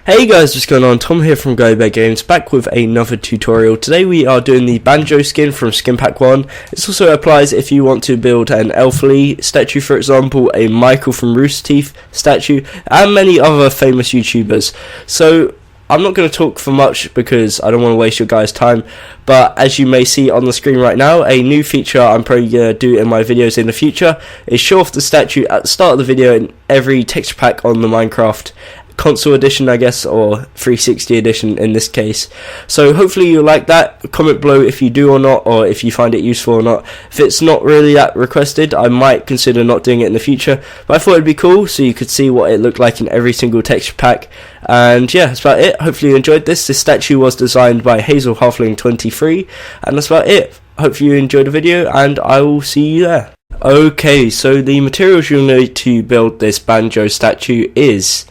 Hey guys, what's going on? Tom here from By Games, back with another tutorial. Today we are doing the Banjo skin from Skin Pack 1. This also applies if you want to build an Elf Lee statue, for example, a Michael from Rooster Teeth statue, and many other famous YouTubers. So I'm not going to talk for much because I don't want to waste your guys' time, but as you may see on the screen right now, a new feature I'm probably going to do in my videos in the future is show off the statue at the start of the video in every texture pack on the Minecraft console edition, I guess, or 360 edition in this case. So hopefully you like that. Comment below if you do or not, or if you find it useful or not. If it's not really that requested, I might consider not doing it in the future, but I thought it'd be cool so you could see what it looked like in every single texture pack. And yeah, that's about it. Hopefully you enjoyed this. This statue was designed by HazelHalfling23, and that's about it. Hopefully you enjoyed the video, and I will see you there. Okay, so the materials you'll need to build this Banjo statue is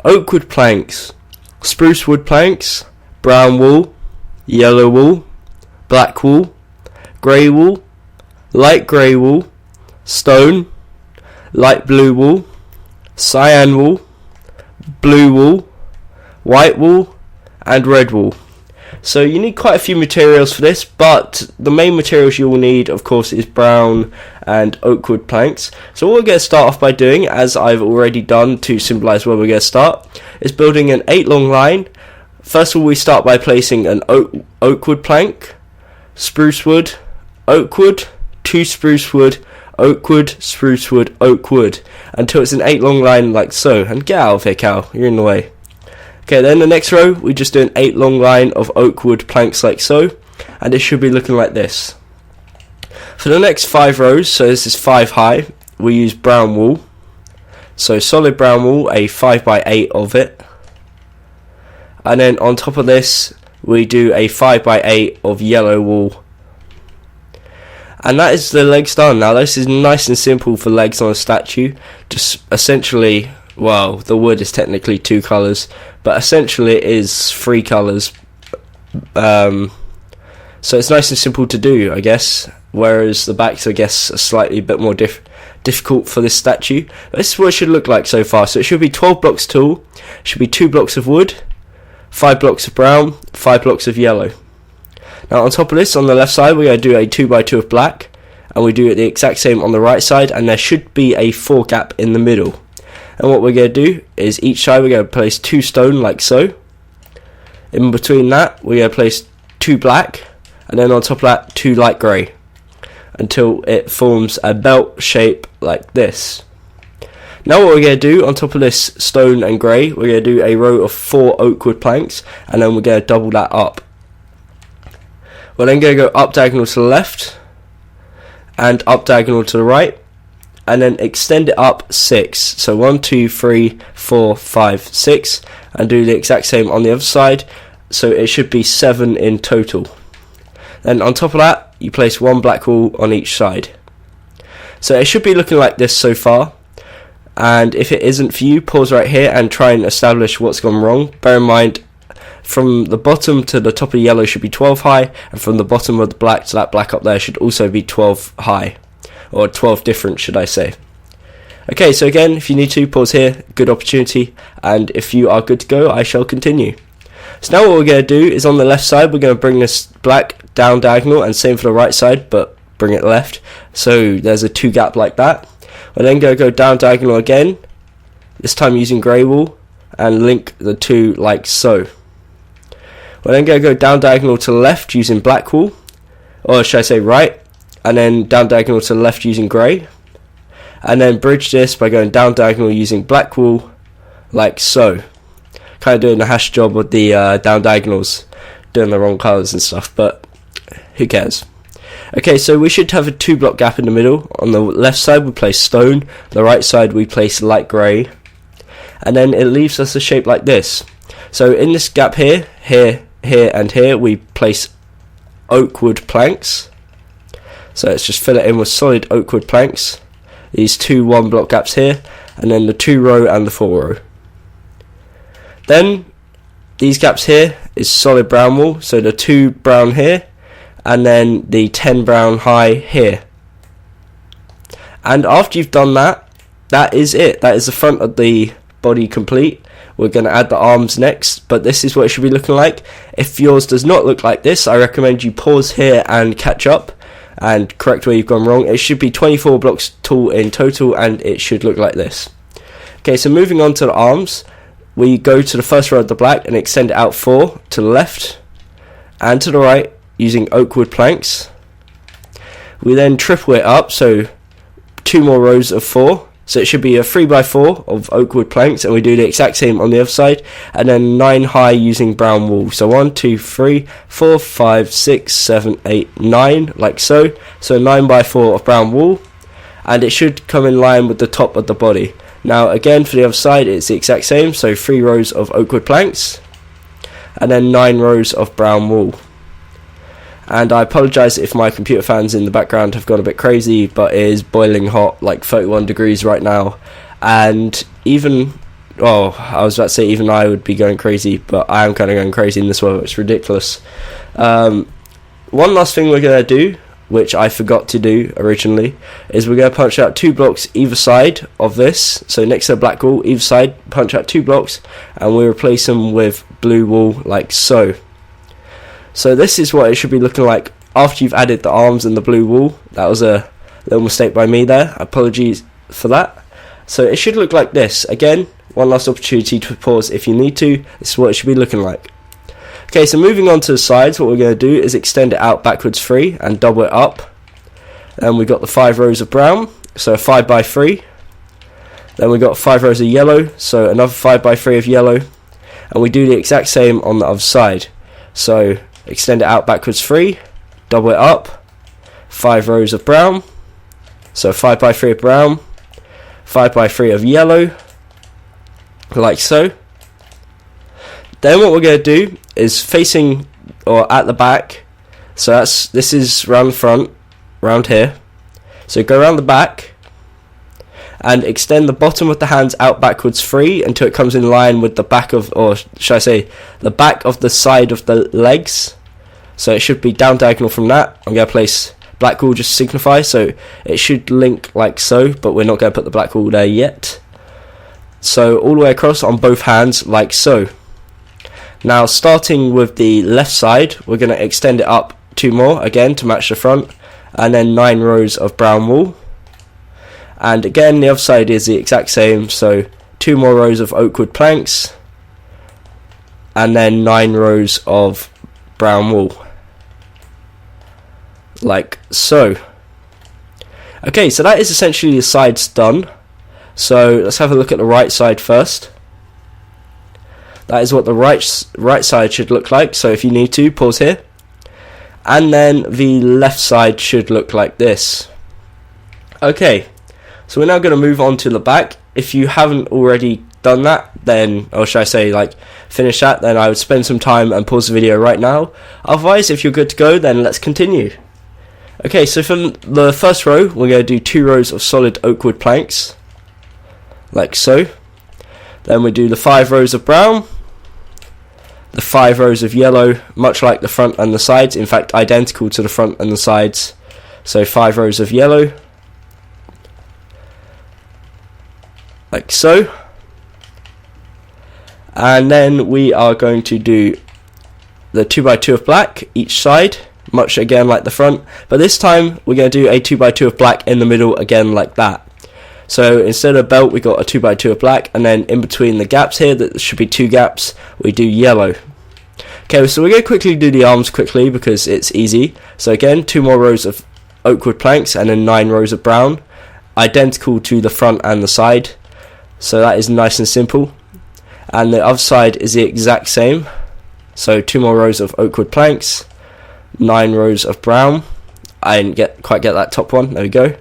oak wood planks, spruce wood planks, brown wool, yellow wool, black wool, grey wool, light grey wool, stone, light blue wool, cyan wool, blue wool, white wool, and red wool. So you need quite a few materials for this, but the main materials you will need, of course, is brown and oak wood planks. So what we're going to start off by doing, as I've already done to symbolise where we're going to start, is building an 8 long line. First of all, we start by placing an oak wood plank, spruce wood, oak wood, 2 spruce wood, oak wood, spruce wood, oak wood, until it's an 8 long line like so. And get out of here, cow, you're in the way. Okay, then the next row, we just do an 8 long line of oak wood planks like so, and it should be looking like this. For the next 5 rows, so this is 5 high, we use brown wool. So solid brown wool, a 5x8 of it. And then on top of this, we do a 5x8 of yellow wool. And that is the legs done. Now this is nice and simple for legs on a statue. Just essentially, well, the wood is technically 2 colours, but essentially it is 3 colours. So it's nice and simple to do, I guess, whereas the backs, I guess, are slightly a bit more difficult for this statue. But this is what it should look like so far. So it should be 12 blocks tall, it should be 2 blocks of wood, 5 blocks of brown, 5 blocks of yellow. Now on top of this, on the left side, we're going to do a 2x2 of black, and we do it the exact same on the right side, and there should be a 4 gap in the middle. And what we're going to do is each side we're going to place 2 stone like so. In between that we're going to place 2 black, and then on top of that 2 light grey, until it forms a belt shape like this. Now what we're going to do on top of this stone and grey, we're going to do a row of 4 oak wood planks, and then we're going to double that up. We're then going to go up diagonal to the left and up diagonal to the right, and then extend it up 6. So 1, 2, 3, 4, 5, 6, and do the exact same on the other side. So it should be 7 in total. Then on top of that, you place 1 black wool on each side. So it should be looking like this so far. And if it isn't for you, pause right here and try and establish what's gone wrong. Bear in mind, from the bottom to the top of the yellow should be 12 high, and from the bottom of the black to that black up there should also be 12 high. Or 12 different, should I say. Okay, so again, if you need to, pause here, good opportunity, and if you are good to go, I shall continue. So now what we're going to do is on the left side, we're going to bring this black down diagonal, and same for the right side, but bring it left. So there's a 2 gap like that. We're then going to go down diagonal again, this time using grey wool, and link the 2 like so. We're then going to go down diagonal to the left using black wool, or should I say right, and then down diagonal to the left using grey, and then bridge this by going down diagonal using black wool like so. Kind of doing a hash job with the down diagonals, doing the wrong colours and stuff, but who cares. Okay, so we should have a 2 block gap in the middle. On the left side we place stone, on the right side we place light grey, and then it leaves us a shape like this. So in this gap here, here, and here, we place oak wood planks. So let's just fill it in with solid oak wood planks. These 2 1 block gaps here, and then the 2 row and the 4 row. Then these gaps here is solid brown wool, so the 2 brown here, and then the 10 brown high here. And after you've done that, that is it. That is the front of the body complete. we're going to add the arms next, but this is what it should be looking like. If yours does not look like this, I recommend you pause here and catch up and correct where you've gone wrong. It should be 24 blocks tall in total, and it should look like this. Okay, so moving on to the arms, we go to the first row of the black and extend it out 4 to the left and to the right using oak wood planks. We then triple it up, so 2 more rows of 4. So it should be a 3x4 of oak wood planks, and we do the exact same on the other side, and then 9 high using brown wool. So 1, 2, 3, 4, 5, 6, 7, 8, 9, like so. So 9x4 of brown wool, and it should come in line with the top of the body. Now again, for the other side, it's the exact same. So 3 rows of oak wood planks, and then 9 rows of brown wool. And I apologise if my computer fans in the background have gone a bit crazy, but it is boiling hot, like 31 degrees right now. And even, well, I was about to say even I would be going crazy, but I am kind of going crazy in this weather. It's ridiculous. One last thing we're going to do, which I forgot to do originally, is we're going to punch out 2 blocks either side of this. So next to the black wool, either side, punch out 2 blocks, and we replace them with blue wool, like so. So this is what it should be looking like after you've added the arms and the blue wool. That was a little mistake by me there. Apologies for that. So it should look like this. Again, one last opportunity to pause if you need to. This is what it should be looking like. Okay, so moving on to the sides, what we're going to do is extend it out backwards 3 and double it up. And we've got the 5 rows of brown, so 5x3. Then we've got 5 rows of yellow, so another 5x3 of yellow. And we do the exact same on the other side. So extend it out backwards 3, double it up, 5 rows of brown, so 5x3 of brown, 5x3 of yellow, like so. Then what we're going to do is facing or at the back, so this is round the front, round here, so go around the back and extend the bottom of the hands out backwards 3 until it comes in line with the back of, or should I say, the back of the side of the legs. So it should be down diagonal from that. I'm going to place black wool just to signify, so it should link like so, but we're not going to put the black wool there yet. So all the way across on both hands, like so. Now starting with the left side, we're going to extend it up 2 more, again to match the front, and then 9 rows of brown wool. And again, the other side is the exact same, so 2 more rows of oak wood planks, and then 9 rows of brown wool, like so. Okay, so that is essentially the sides done. So let's have a look at the right side first. That is what the right side should look like, so if you need to, pause here. And then the left side should look like this. Okay, so we're now going to move on to the back. If you haven't already done that, then, or should I say, like, finish that, then I would spend some time and pause the video right now. Otherwise, if you're good to go, then let's continue. Okay, so for the first row, we're going to do 2 rows of solid oak wood planks, like so. Then we do the 5 rows of brown, the 5 rows of yellow, much like the front and the sides, in fact identical to the front and the sides. So 5 rows of yellow, like so. And then we are going to do the 2x2 of black each side, much again like the front, but this time we're going to do a 2x2 of black in the middle again like that. So instead of belt, we got a 2x2 of black, and then in between the gaps here, that should be 2 gaps, we do yellow. Okay, so we're going to quickly do the arms quickly because it's easy. So again, 2 more rows of oak wood planks and then 9 rows of brown, identical to the front and the side. So that is nice and simple. And the other side is the exact same. So 2 more rows of oak wood planks, 9 rows of brown. I didn't quite get that top one. There we go.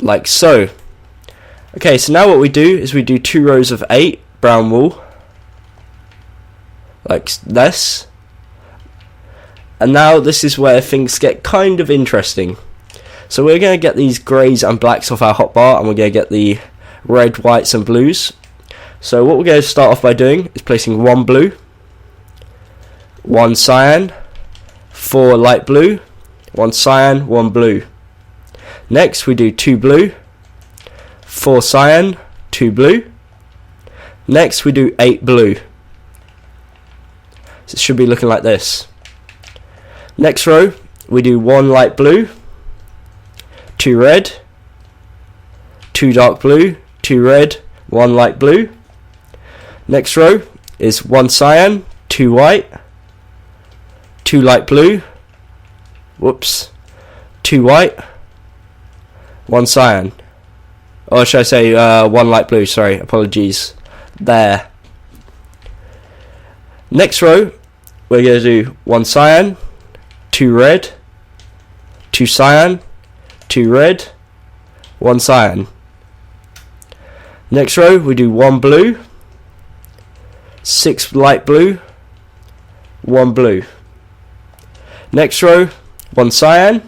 Like so. Okay, so now what we do is we do 2 rows of 8 brown wool, like this. And now this is where things get kind of interesting. So we're going to get these greys and blacks off our hotbar, and we're going to get the red, whites and blues. So what we're going to start off by doing is placing 1 blue, 1 cyan, 4 light blue, 1 cyan, 1 blue. Next we do 2 blue, 4 cyan, 2 blue, Next we do 8 blue. So it should be looking like this. Next row we do 1 light blue, 2 red, 2 dark blue, 2 red, 1 light blue. Next row is 1 cyan, 2 white, 2 light blue, 2 white, 1 cyan. Or should I say 1 light blue, sorry, apologies. There. Next row, we're going to do 1 cyan, 2 red, 2 cyan, 2 red, 1 cyan. Next row, we do 1 blue, 6 light blue, 1 blue. Next row, 1 cyan,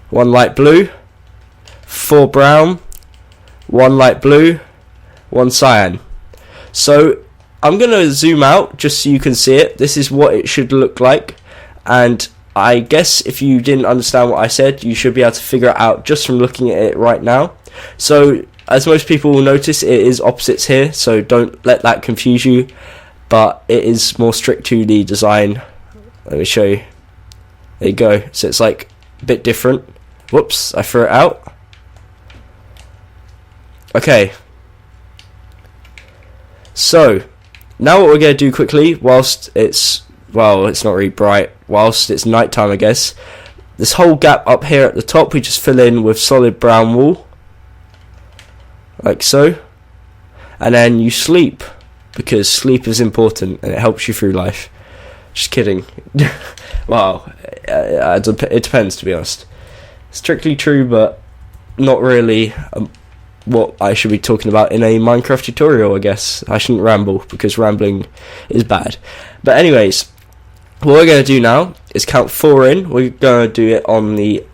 1 light blue, 4 brown, 1 light blue, 1 cyan. So I'm going to zoom out just so you can see it. This is what it should look like, and I guess if you didn't understand what I said, you should be able to figure it out just from looking at it right now. So as most people will notice, it is opposites here, so don't let that confuse you, but it is more strict to the design. Let me show you. There you go. So it's like a bit different. Whoops, I threw it out. Okay. So now what we're going to do quickly, whilst it's not really bright, whilst it's nighttime I guess, this whole gap up here at the top we just fill in with solid brown wool, like so, and then you sleep, because sleep is important and it helps you through life. Just kidding. Wow, it depends, to be honest. Strictly true, but not really what I should be talking about in a Minecraft tutorial, I guess. I shouldn't ramble, because rambling is bad. But anyways, what we're going to do now is count 4 in. We're going to do it on the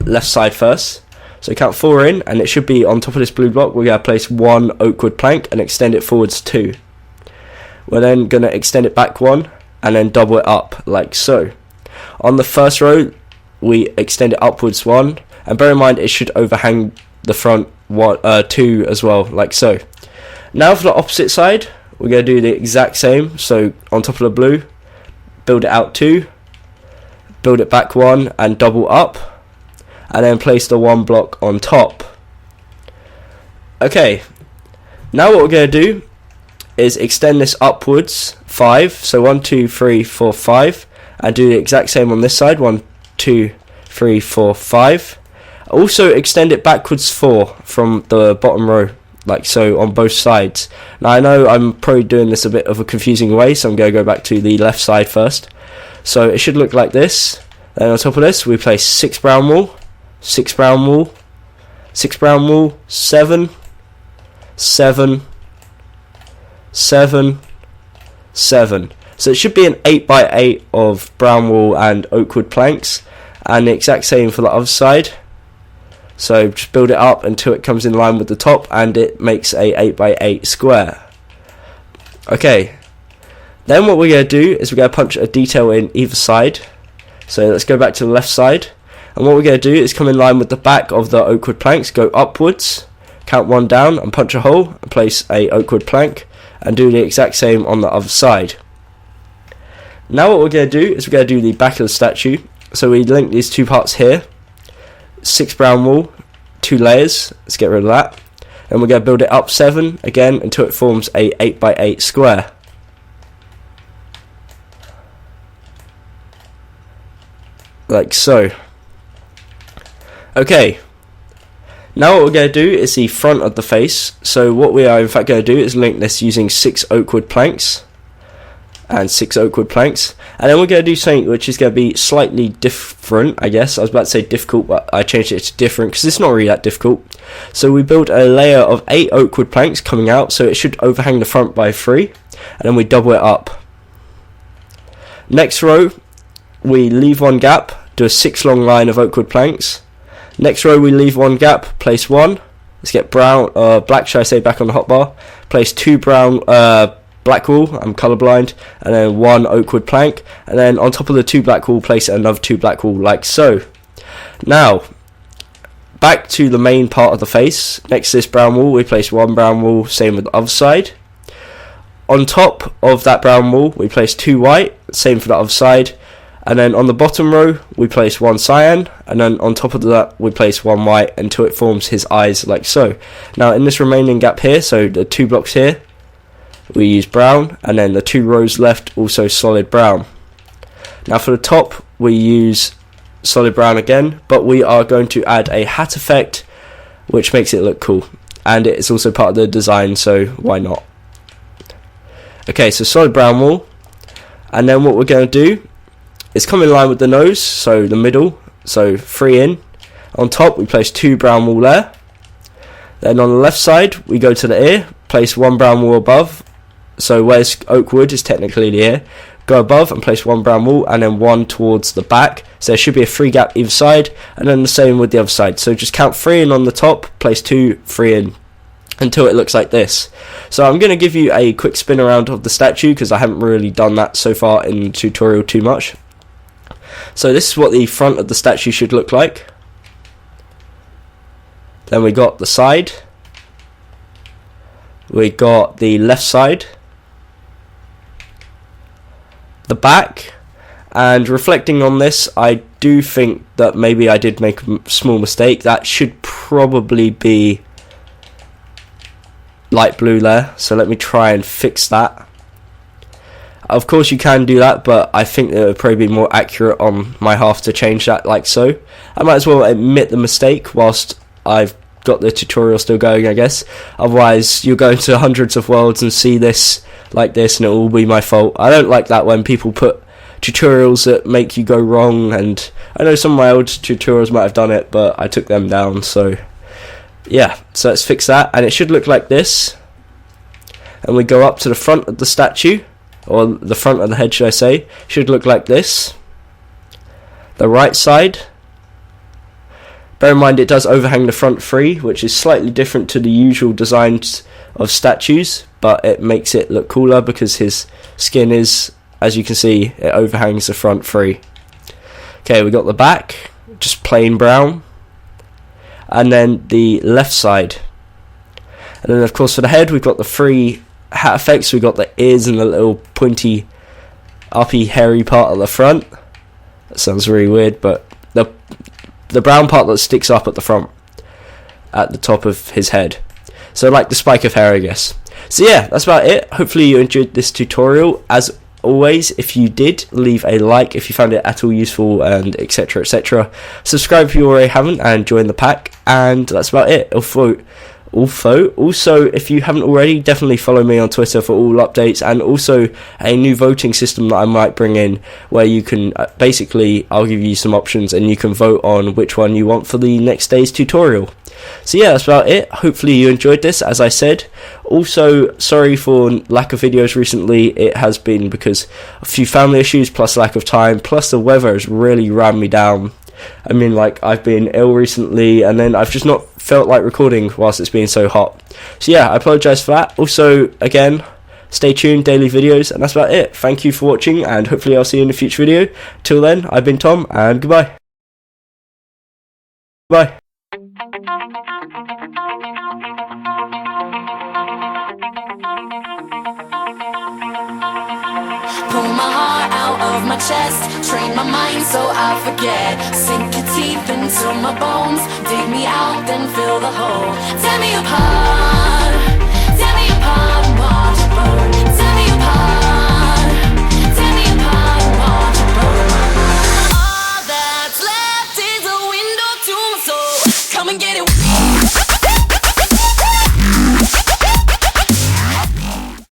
left side first. So count 4 in, and it should be on top of this blue block. We're going to place 1 oak wood plank and extend it forwards 2. We're then going to extend it back 1 and then double it up, like so. On the first row, we extend it upwards 1, and bear in mind it should overhang the front 2 as well, like so. Now for the opposite side, we're going to do the exact same. So on top of the blue, build it out 2, build it back 1 and double up, and then place the 1 block on top. Okay, now what we're going to do is extend this upwards 5, so 1, 2, 3, 4, 5, and do the exact same on this side, 1, 2, 3, 4, 5. Also extend it backwards 4 from the bottom row, like so, on both sides. Now I know I'm probably doing this a bit of a confusing way, so I'm going to go back to the left side first. So it should look like this. Then on top of this we place 6 brown wool, 6 brown wool, 6 brown wool, 7, 7, 7, 7. So it should be an 8x8 of brown wool and oak wood planks, and the exact same for the other side. So just build it up until it comes in line with the top, and it makes a 8x8 square. Okay, then what we're going to do is we're going to punch a detail in either side. So let's go back to the left side, and what we're going to do is come in line with the back of the oak wood planks, go upwards, count 1 down and punch a hole and place a oak wood plank, and do the exact same on the other side. Now what we're going to do is we're going to do the back of the statue. So we link these 2 parts here, 6 brown wool, 2 layers, let's get rid of that, and we're going to build it up 7 again until it forms a 8x8 square. Like so. Okay, now what we're going to do is the front of the face. So what we are in fact going to do is link this using 6 oak wood planks and 6 oak wood planks, and then we're going to do something which is going to be slightly different, I guess. I was about to say difficult, but I changed it to different because it's not really that difficult. So we build a layer of 8 oak wood planks coming out, so it should overhang the front by 3, and then we double it up. Next row we leave 1 gap, do a 6 long line of oak wood planks. Next row we leave 1 gap, place 1, let's get black should I say, back on the hotbar, place 2 brown black wool, I'm colourblind, and then 1 oak wood plank, and then on top of the 2 black wool place another 2 black wool, like so. Now back to the main part of the face. Next to this brown wall, we place one brown wall, same with the other side. On top of that brown wall, we place two white, same for the other side. And then on the bottom row, we place one cyan, and then on top of that, we place one white until it forms his eyes like so. Now in this remaining gap here, so the 2 blocks here, we use brown, and then the 2 rows left, also solid brown. Now for the top, we use solid brown again, but we are going to add a hat effect, which makes it look cool. And it's also part of the design, so why not? Okay, so solid brown wall, and then what we're going to do is come in line with the nose, so the middle, so 3 in. On top we place 2 brown wool there. Then on the left side we go to the ear, place 1 brown wool above, so where's oak wood is technically the ear. Go above and place 1 brown wool and then 1 towards the back, so there should be a 3 gap either side, and then the same with the other side. So just count 3 in on the top, place 2, 3 in, until it looks like this. So I'm going to give you a quick spin around of the statue because I haven't really done that so far in the tutorial too much. So this is what the front of the statue should look like. Then we got the side, we got the left side, the back, and reflecting on this, I do think that maybe I did make a small mistake. That should probably be light blue there, so let me try and fix that. Of course you can do that, but I think it would probably be more accurate on my half to change that like so. I might as well admit the mistake whilst I've got the tutorial still going, I guess. Otherwise you'll go into hundreds of worlds and see this like this and it will all be my fault. I don't like that when people put tutorials that make you go wrong, and I know some of my old tutorials might have done it, but I took them down, so yeah. So let's fix that, and it should look like this. And we go up to the front of the statue, or the front of the head should I say, should look like this. The right side, bear in mind it does overhang the front 3, which is slightly different to the usual designs of statues, but it makes it look cooler because his skin is, as you can see, it overhangs the front 3. Okay, we got the back, just plain brown, and then the left side. And then of course for the head we've got the 3 hat effects. We've got the ears and the little pointy uppy hairy part at the front. That sounds really weird, but the brown part that sticks up at the front at the top of his head, so like the spike of hair, I guess. So yeah, that's about it. Hopefully you enjoyed this tutorial. As always, if you did, leave a like if you found it at all useful, and etc etc. Subscribe if you already haven't, and join the pack, and that's about it. Also, if you haven't already, definitely follow me on Twitter for all updates, and also a new voting system that I might bring in, where you can basically, I'll give you some options and you can vote on which one you want for the next day's tutorial. So yeah, that's about it. Hopefully you enjoyed this, as I said. Also, sorry for lack of videos recently. It has been because a few family issues, plus lack of time, plus the weather has really ran me down. I mean, like, I've been ill recently, and then I've just not felt like recording whilst it's been so hot. So yeah, I apologise for that. Also, again, stay tuned, daily videos, and that's about it. Thank you for watching, and hopefully I'll see you in a future video. Till then, I've been Tom, and goodbye. Bye. Pull my heart out of my chest, train my mind so I forget. Sink your teeth into my bones, dig me out, then fill the hole. Tear me apart and watch it burn. Tear me apart and watch it burn. All that's left is a window to my soul. Come and get it.